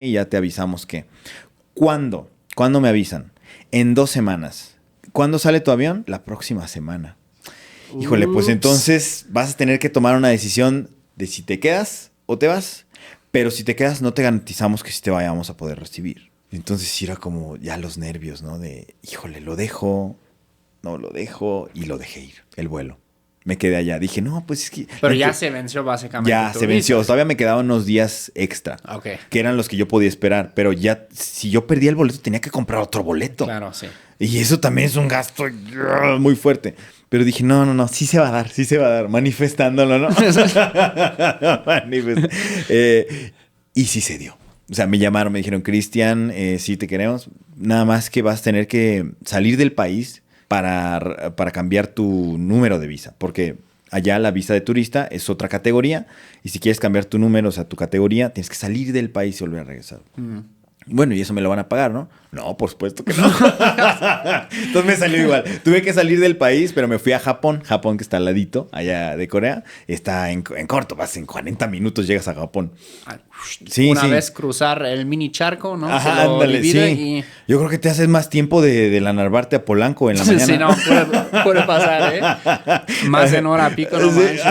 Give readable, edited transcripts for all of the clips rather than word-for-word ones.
y ya te avisamos que. ¿Cuándo? ¿Cuándo me avisan? En 2 semanas. ¿Cuándo sale tu avión? La próxima semana. Híjole, pues entonces vas a tener que tomar una decisión de si te quedas o te vas. Pero si te quedas, no te garantizamos que sí te vayamos a poder recibir. Entonces sí era como ya los nervios, ¿no? De, híjole, lo dejo, no lo dejo, y lo dejé ir, el vuelo. Me quedé allá. Dije, no, pues es que... Pero ya se venció básicamente. Ya se venció. Todavía me quedaban unos días extra. Ok. Que eran los que yo podía esperar. Pero ya, si yo perdía el boleto, tenía que comprar otro boleto. Claro, sí. Y eso también es un gasto muy fuerte. Pero dije, no, sí se va a dar. Manifestándolo, ¿no? Y sí se dio. O sea, me llamaron, me dijeron, Cristian, sí te queremos. Nada más que vas a tener que salir del país para cambiar tu número de visa. Porque allá la visa de turista es otra categoría. Y si quieres cambiar tu número, o sea, tu categoría, tienes que salir del país y volver a regresar. Bueno, y eso me lo van a pagar, ¿no? No, por supuesto que no. Entonces me salió igual. Tuve que salir del país, pero me fui a Japón. Japón, que está al ladito, allá de Corea. Está en corto, vas en 40 minutos llegas a Japón. Una vez cruzar el mini charco, ¿no? Ajá, ándale, sí. Y... Yo creo que te haces más tiempo de la Narvarte a Polanco en la mañana. Sí, no, puede pasar, ¿eh? Más en hora pico, no manches.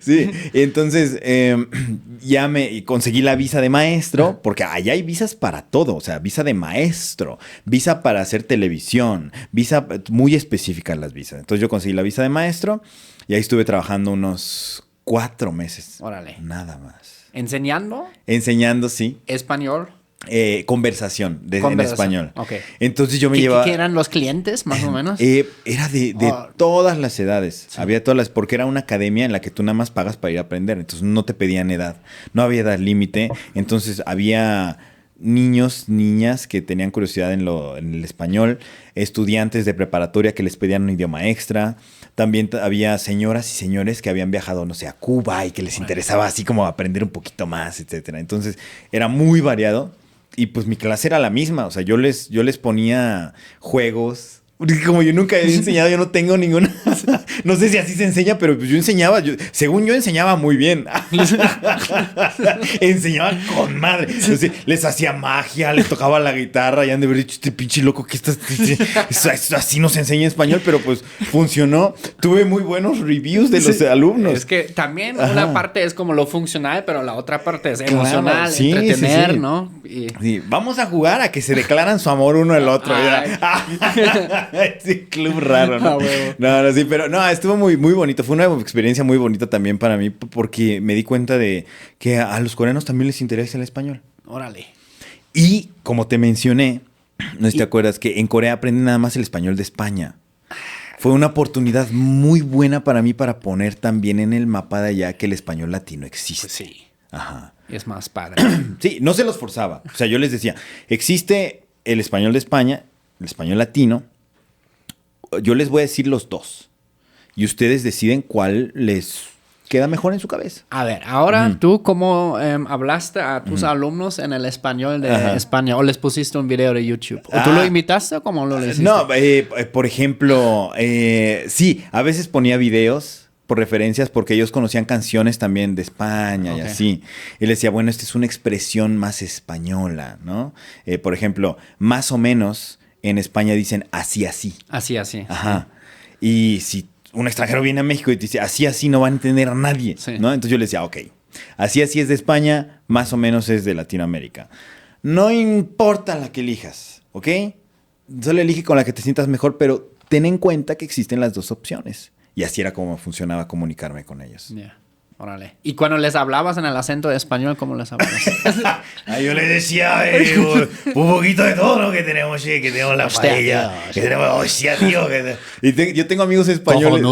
Sí, entonces ya me conseguí la visa de maestro, porque allá hay visas para todo, o sea, visa de maestro, visa para hacer televisión, visa muy específicas las visas. Entonces yo conseguí la visa de maestro y ahí estuve trabajando unos 4 meses. Órale. Nada más. ¿Enseñando? Enseñando, sí. ¿Español? Conversación en español. Okay. Entonces yo me llevaba... ¿Qué eran los clientes, más o menos? Era de todas las edades. Sí. Había todas las... Porque era una academia en la que tú nada más pagas para ir a aprender. Entonces no te pedían edad. No había edad límite. Entonces había niños, niñas que tenían curiosidad en el español. Estudiantes de preparatoria que les pedían un idioma extra. También había señoras y señores que habían viajado, no sé, a Cuba y que les interesaba así como aprender un poquito más, etcétera. Entonces era muy variado. Y pues mi clase era la misma, o sea, yo les ponía juegos. Porque como yo nunca he enseñado, yo no tengo ninguna... No sé si así se enseña, pero pues yo enseñaba... según yo enseñaba muy bien. Enseñaba con madre. Entonces, les hacía magia, les tocaba la guitarra y han de haber dicho, este pinche loco que estás... Así no se enseña español, pero pues funcionó. Tuve muy buenos reviews de los alumnos. Es que también una parte es como lo funcional, pero la otra parte es emocional, sí, entretener, sí. ¿no? Sí, vamos a jugar a que se declaran su amor uno al otro. Sí, club raro, ¿no? No, sí, pero no, estuvo muy, muy bonito. Fue una experiencia muy bonita también para mí porque me di cuenta de que a los coreanos también les interesa el español. Órale. Y como te mencioné, no sé si te acuerdas, que en Corea aprenden nada más el español de España. Fue una oportunidad muy buena para mí para poner también en el mapa de allá que el español latino existe. Pues sí. Ajá. Es más padre. Sí, no se los forzaba. O sea, yo les decía, existe el español de España, el español latino. Yo les voy a decir los dos. Y ustedes deciden cuál les queda mejor en su cabeza. A ver, ahora tú cómo hablaste a tus alumnos en el español de España, o les pusiste un video de YouTube, o tú lo imitaste o cómo lo hiciste. No, por ejemplo, sí, a veces ponía videos por referencias porque ellos conocían canciones también de España y así. Y les decía, bueno, esta es una expresión más española, ¿no? Por ejemplo, más o menos en España dicen así, así. Así, así. Ajá. Y si un extranjero viene a México y te dice así, así, no va a entender a nadie, sí. ¿no? Entonces yo le decía, ok, así, así es de España, más o menos es de Latinoamérica. No importa la que elijas, ¿ok? Solo elige con la que te sientas mejor, pero ten en cuenta que existen las dos opciones. Y así era como funcionaba comunicarme con ellos. Yeah. Órale. ¿Y cuando les hablabas en el acento de español, cómo les hablabas? Yo les decía un poquito de todo, ¿no? Que tenemos, que tenemos la paella, que tenemos, hostia, tío. Yo tengo amigos españoles.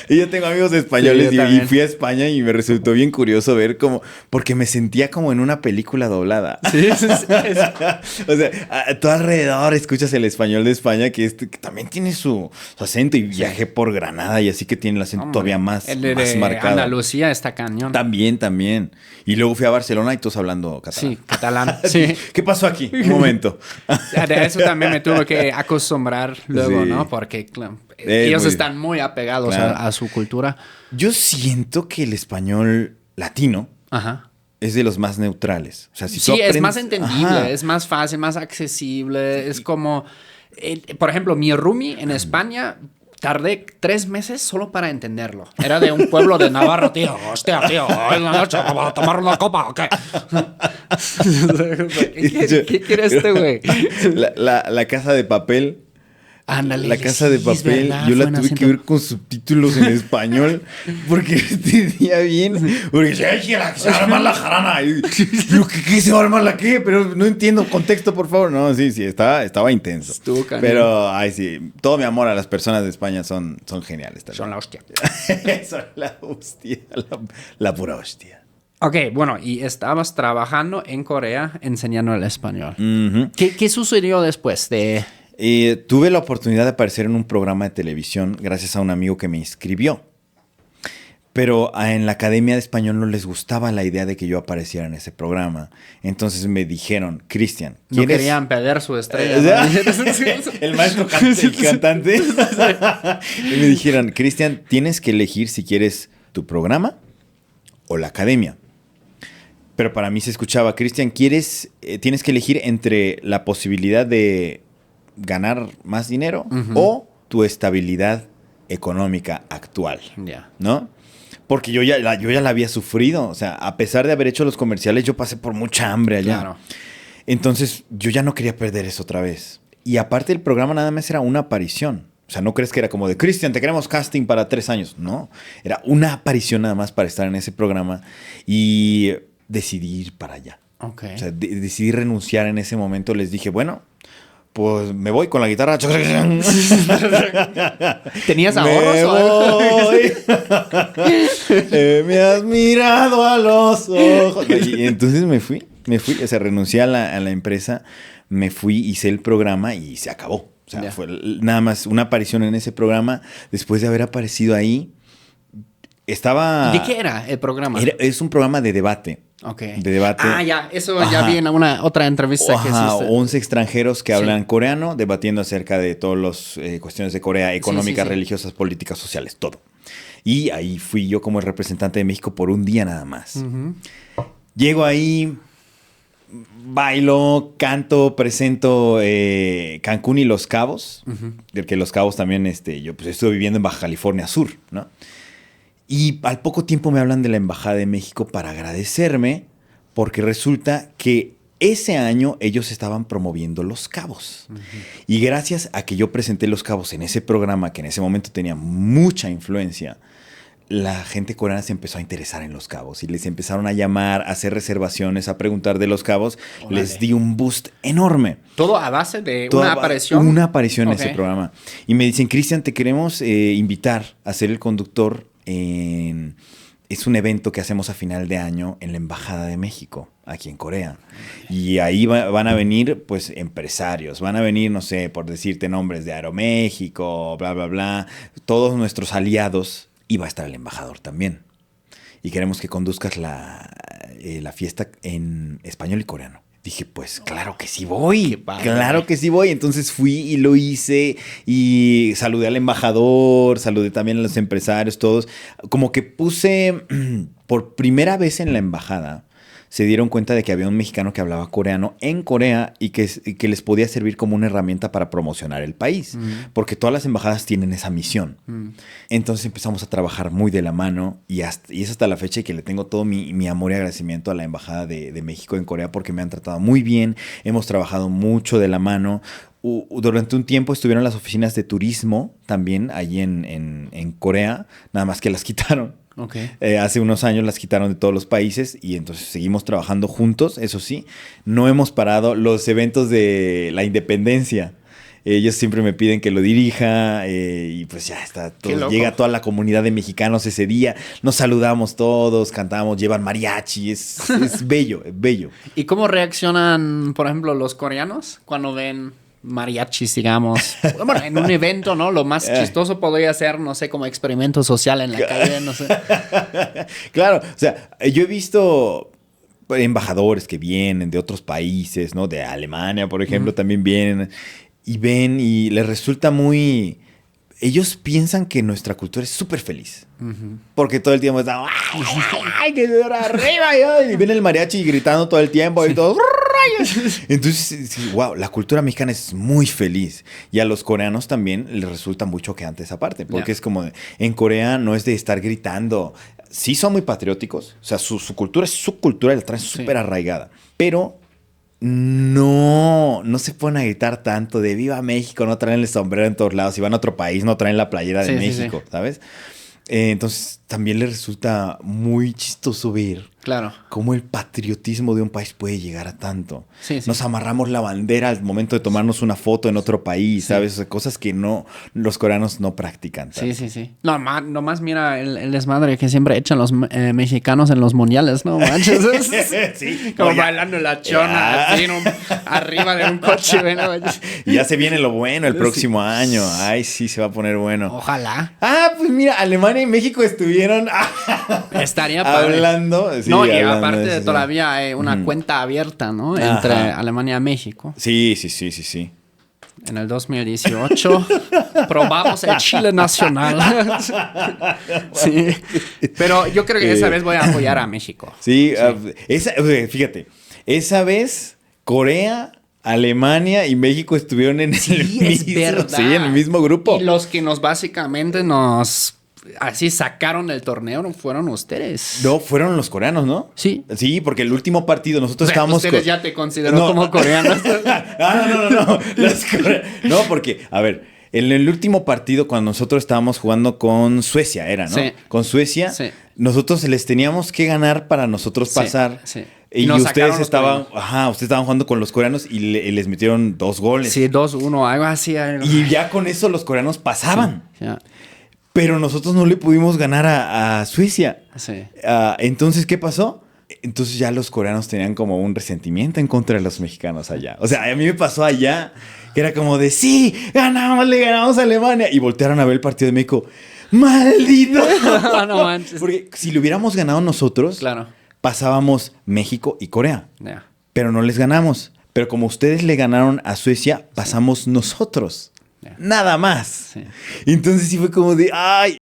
Y yo tengo amigos españoles sí, y fui a España y me resultó bien curioso ver cómo, porque me sentía como en una película doblada. Sí. O sea, a tu alrededor escuchas el español de España, que también tiene su acento, y viajé por Granada y así que tiene el acento todavía más marcado. Andalucía está cañón. También. Y luego fui a Barcelona y todos hablando catalán. Sí, catalán. Sí. ¿Qué pasó aquí? Un momento. De eso también me tuve que acostumbrar luego, sí. ¿no? Porque ellos están muy apegados a su cultura. Yo siento que el español latino es de los más neutrales. O sea, si sí, tú aprendes... es más entendible, es más fácil, más accesible. Es como, por ejemplo, mi roomie en España, tardé 3 meses solo para entenderlo. Era de un pueblo de Navarra, tío. Hostia, tío, en la noche vamos a tomar una copa, ¿o qué? ¿Qué quiere este güey? La Casa de Papel. Ándale, La Casa de sí, es Papel, verdad, yo la fue tuve un que ver con subtítulos en español porque entendía bien. Porque decía, ¡ay, se va a armar la jarana! Y, ¿pero qué se va a armar la qué? Pero no entiendo contexto, por favor. No, sí, estaba intenso. Estuvo cañón. Pero, ay, sí, todo mi amor a las personas de España son geniales también. Son la hostia. Son la hostia, la pura hostia. Ok, bueno, y estabas trabajando en Corea enseñando el español. Uh-huh. ¿Qué sucedió después de...? Tuve la oportunidad de aparecer en un programa de televisión gracias a un amigo que me inscribió. Pero en la Academia de Español no les gustaba la idea de que yo apareciera en ese programa. Entonces me dijeron, Cristian, ¿quieres? No querían perder su estrella. El maestro cantante. Y me dijeron, Cristian, tienes que elegir si quieres tu programa o la academia. Pero para mí se escuchaba, Cristian, tienes que elegir entre la posibilidad de ganar más dinero o tu estabilidad económica actual, ¿no? Porque yo ya la había sufrido. O sea, a pesar de haber hecho los comerciales, yo pasé por mucha hambre allá. Claro. Entonces, yo ya no quería perder eso otra vez. Y aparte, el programa nada más era una aparición. O sea, no crees que era como de, Cristian, te queremos casting para 3 años. No, era una aparición nada más para estar en ese programa. Y decidí ir para allá. Okay. O sea, decidí renunciar en ese momento. Les dije, bueno, pues me voy con la guitarra. ¿Tenías ahorros? Me voy. Me has mirado a los ojos. Y entonces me fui. O sea, renuncié a la empresa, me fui, hice el programa y se acabó. O sea, fue nada más una aparición en ese programa. Después de haber aparecido ahí, estaba... ¿De qué era el programa? Es un programa de debate. Okay. De debate. Ah, ya. Eso ya vi en una otra entrevista que hiciste. 11 extranjeros que hablan coreano debatiendo acerca de todas las cuestiones de Corea, económicas, religiosas, políticas, sociales, todo. Y ahí fui yo como el representante de México por un día nada más. Llego ahí, bailo, canto, presento Cancún y Los Cabos. Del que Los Cabos también, yo pues estuve viviendo en Baja California Sur, ¿no? Y al poco tiempo me hablan de la Embajada de México para agradecerme, porque resulta que ese año ellos estaban promoviendo Los Cabos. Y gracias a que yo presenté Los Cabos en ese programa, que en ese momento tenía mucha influencia, la gente coreana se empezó a interesar en Los Cabos y les empezaron a llamar, a hacer reservaciones, a preguntar de Los Cabos. Órale. Les di un boost enorme. ¿Todo a base de una aparición? Una aparición en ese programa. Y me dicen, Cristian, te queremos invitar a ser el conductor es un evento que hacemos a final de año en la Embajada de México, aquí en Corea. Y ahí van a venir, pues, empresarios. Van a venir, no sé, por decirte nombres de Aeroméxico, bla, bla, bla. Todos nuestros aliados. Y va a estar el embajador también. Y queremos que conduzcas la fiesta en español y coreano. Dije, pues claro que sí voy. Claro que sí voy. Entonces fui y lo hice. Y saludé al embajador, saludé también a los empresarios, todos. Como que puse por primera vez en la embajada. Se dieron cuenta de que había un mexicano que hablaba coreano en Corea y que les podía servir como una herramienta para promocionar el país. Porque todas las embajadas tienen esa misión. Entonces empezamos a trabajar muy de la mano y es hasta la fecha que le tengo todo mi amor y agradecimiento a la Embajada de México en Corea porque me han tratado muy bien. Hemos trabajado mucho de la mano. Durante un tiempo estuvieron las oficinas de turismo también allí en Corea, nada más que las quitaron. Okay. Hace unos años las quitaron de todos los países y entonces seguimos trabajando juntos, eso sí. No hemos parado los eventos de la independencia. Ellos siempre me piden que lo dirija y pues ya está. Llega toda la comunidad de mexicanos ese día. Nos saludamos todos, cantamos, llevan mariachi. Es bello, es bello. ¿Y cómo reaccionan, por ejemplo, los coreanos cuando ven mariachis, digamos? Bueno, en un evento, ¿no? Lo más chistoso podría ser, no sé, como experimento social en la calle, no sé. Claro, o sea, yo he visto embajadores que vienen de otros países, ¿no? De Alemania, por ejemplo, también vienen y ven y les resulta muy ellos piensan que nuestra cultura es súper feliz. Porque todo el tiempo está, ¡ay, que de arriba! Y viene el mariachi gritando todo el tiempo y todo. Entonces, wow, la cultura mexicana es muy feliz. Y a los coreanos también les resulta muy choqueante esa parte. Porque es como, en Corea no es de estar gritando. Sí son muy patrióticos. O sea, su cultura es su cultura, la traen súper arraigada. Pero no se pueden a gritar tanto de ¡Viva México! No traen el sombrero en todos lados. Si van a otro país, no traen la playera de México, ¿sabes? Entonces, también les resulta muy chistoso ver cómo el patriotismo de un país puede llegar a tanto. Nos amarramos la bandera al momento de tomarnos una foto en otro país, ¿sabes? O sea, cosas que los coreanos no practican tanto. Sí. Nomás mira el desmadre que siempre echan los mexicanos en los mundiales, ¿no? Manches. Sí. Como bailando la chona, así, arriba de un coche. Y ya se viene lo bueno el próximo año. Ay, sí, se va a poner bueno. Ojalá. Pues mira, Alemania y México estuvieron estaría padre. Hablando. Sí, no, y aparte de todavía hay una cuenta abierta, ¿no? Entre Alemania y México. Sí. En el 2018 probamos el Chile nacional. Sí. Pero yo creo que esa vez voy a apoyar a México. Sí. Fíjate, esa vez Corea, Alemania y México estuvieron en el mismo grupo. Y los que básicamente así sacaron del torneo fueron ustedes. No, fueron los coreanos, ¿no? Sí. Sí, porque el último partido nosotros estábamos... Ustedes ya te consideró como coreanos. No. No, porque, a ver, en el último partido cuando nosotros estábamos jugando con Suecia, ¿no? Sí. Con Suecia, nosotros les teníamos que ganar para nosotros pasar. Sí. Y ustedes estaban jugando con los coreanos y les metieron 2 goles. Sí, 2-1, algo así. Y ya con eso los coreanos pasaban. Sí. Pero nosotros no le pudimos ganar a Suecia. Sí. Entonces, ¿qué pasó? Entonces ya los coreanos tenían como un resentimiento en contra de los mexicanos allá. O sea, a mí me pasó allá que era como de, sí, le ganamos a Alemania. Y voltearon a ver el partido de México. ¡Maldito! No manches. Porque si le hubiéramos ganado nosotros, pasábamos México y Corea. Pero no les ganamos. Pero como ustedes le ganaron a Suecia, pasamos nosotros. Nada más. Entonces sí fue como de, ¡ay!